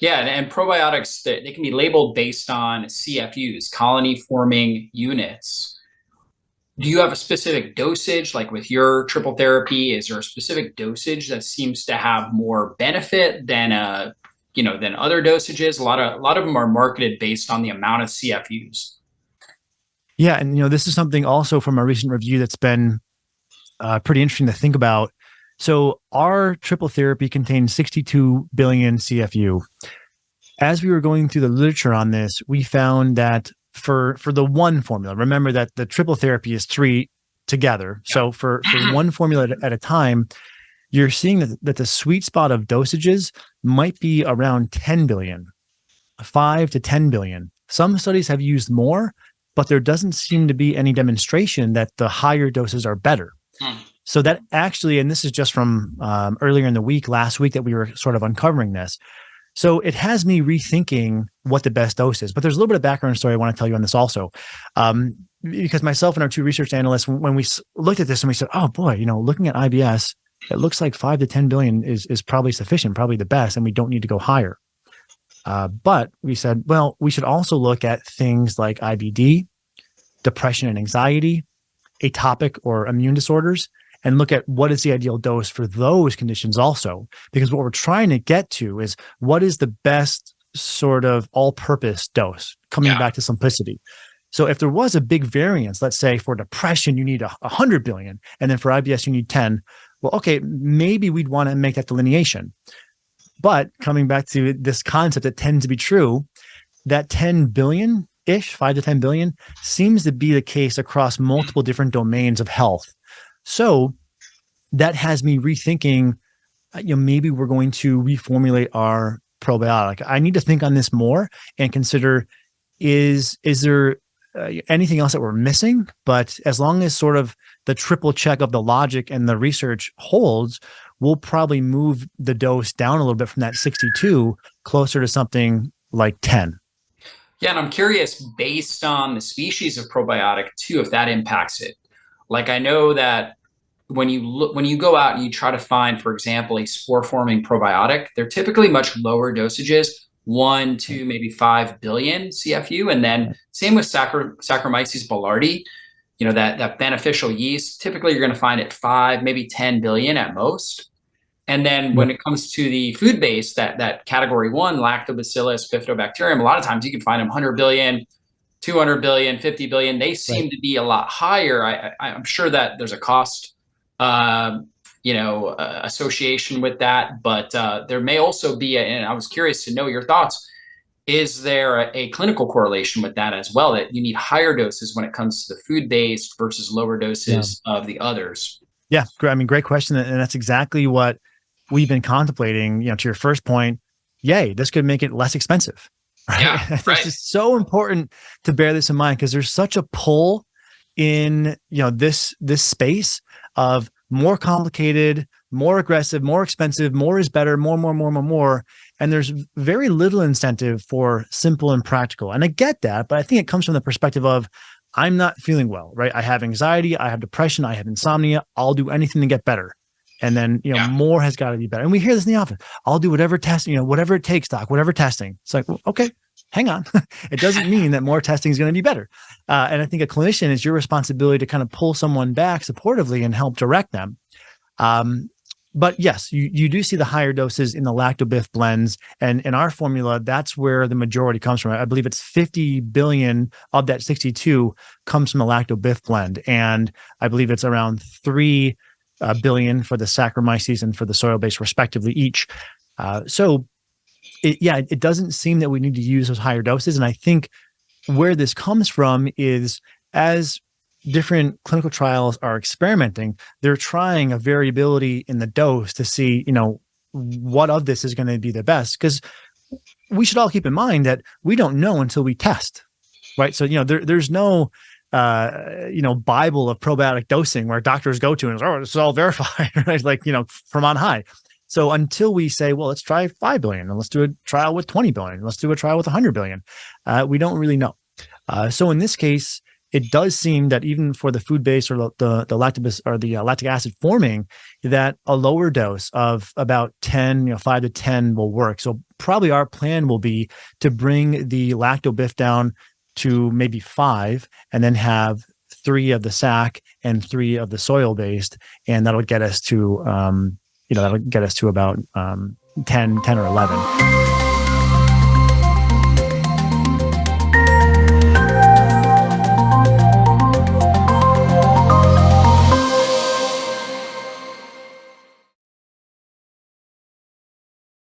Yeah, and probiotics they can be labeled based on CFUs, colony forming units. Do you have a specific dosage, like with your triple therapy? Is there a specific dosage that seems to have more benefit than than other dosages? A lot of them are marketed based on the amount of CFUs. Yeah, and this is something also from a recent review that's been pretty interesting to think about. So our triple therapy contains 62 billion CFU. As we were going through the literature on this, we found that for the one formula, remember that the triple therapy is three together. So for one formula at a time, you're seeing that the sweet spot of dosages might be around 10 billion, 5 to 10 billion. Some studies have used more, but there doesn't seem to be any demonstration that the higher doses are better. Hmm. So that actually, and this is just from earlier in the week, last week, that we were sort of uncovering this. So it has me rethinking what the best dose is. But there's a little bit of background story I want to tell you on this also. Because myself and our two research analysts, when we looked at this and we said, oh boy, looking at IBS, it looks like 5 to 10 billion is probably sufficient, probably the best, and we don't need to go higher. But we said, well, we should also look at things like IBD, depression and anxiety, atopic or immune disorders, and look at what is the ideal dose for those conditions also. Because what we're trying to get to is what is the best sort of all-purpose dose, coming Yeah. back to simplicity. So if there was a big variance, let's say for depression, you need 100 billion, and then for IBS, you need 10. Well, okay, maybe we'd want to make that delineation. But coming back to this concept that tends to be true, that 10 billion-ish, 5 to 10 billion, seems to be the case across multiple different domains of health. So that has me rethinking, maybe we're going to reformulate our probiotic. I need to think on this more and consider, is there anything else that we're missing? But as long as sort of the triple check of the logic and the research holds, we'll probably move the dose down a little bit from that 62 closer to something like 10. Yeah, and I'm curious, based on the species of probiotic too, if that impacts it. Like I know that when you go out and you try to find, for example, a spore forming probiotic, they're typically much lower dosages, 1 to maybe 5 billion CFU. And then same with Saccharomyces boulardii, that beneficial yeast. Typically, you're going to find it 5, maybe 10 billion at most. And then Yep. when it comes to the food base, that category one, Lactobacillus, Bifidobacterium, a lot of times you can find them 100 billion, 200 billion, 50 billion. They Right. seem to be a lot higher. I'm sure that there's a cost, association with that, but there may also be, and I was curious to know your thoughts. Is there a clinical correlation with that as well, that you need higher doses when it comes to the food based versus lower Yeah. doses of the others? Yeah. I mean, great question. And that's exactly what we've been contemplating, to your first point. Yay, this could make it less expensive. Right. Yeah, It's right. just so important to bear this in mind because there's such a pull in, this space of more complicated, more aggressive, more expensive, more is better, more. And there's very little incentive for simple and practical. And I get that, but I think it comes from the perspective of I'm not feeling well, right? I have anxiety, I have depression, I have insomnia. I'll do anything to get better. And then, Yeah. more has got to be better. And we hear this in the office. I'll do whatever testing, whatever it takes, doc, whatever testing. It's like, well, okay, hang on. It doesn't mean that more testing is going to be better. And I think a clinician is your responsibility to kind of pull someone back supportively and help direct them. But yes, you do see the higher doses in the lactobif blends. And in our formula, that's where the majority comes from. I believe it's 50 billion of that 62 comes from the lactobif blend. And I believe it's around 3 billion for the Saccharomyces and for the soil-based respectively each. So it doesn't seem that we need to use those higher doses. And I think where this comes from is as different clinical trials are experimenting, they're trying a variability in the dose to see, what of this is going to be the best. Because we should all keep in mind that we don't know until we test, right? So, there's no, Bible of probiotic dosing where doctors go to and, this is all verified, right? Like, from on high. So until we say, well, let's try 5 billion and let's do a trial with 20 billion, let's do a trial with 100 billion, we don't really know. So in this case, it does seem that even for the food base or the lactobacillus or the lactic acid forming, that a lower dose of about 10, 5 to 10 will work. So probably our plan will be to bring the lactobif down to maybe 5, and then have 3 of the sac and 3 of the soil based, and that'll get us to that'll get us to about 10 or 11.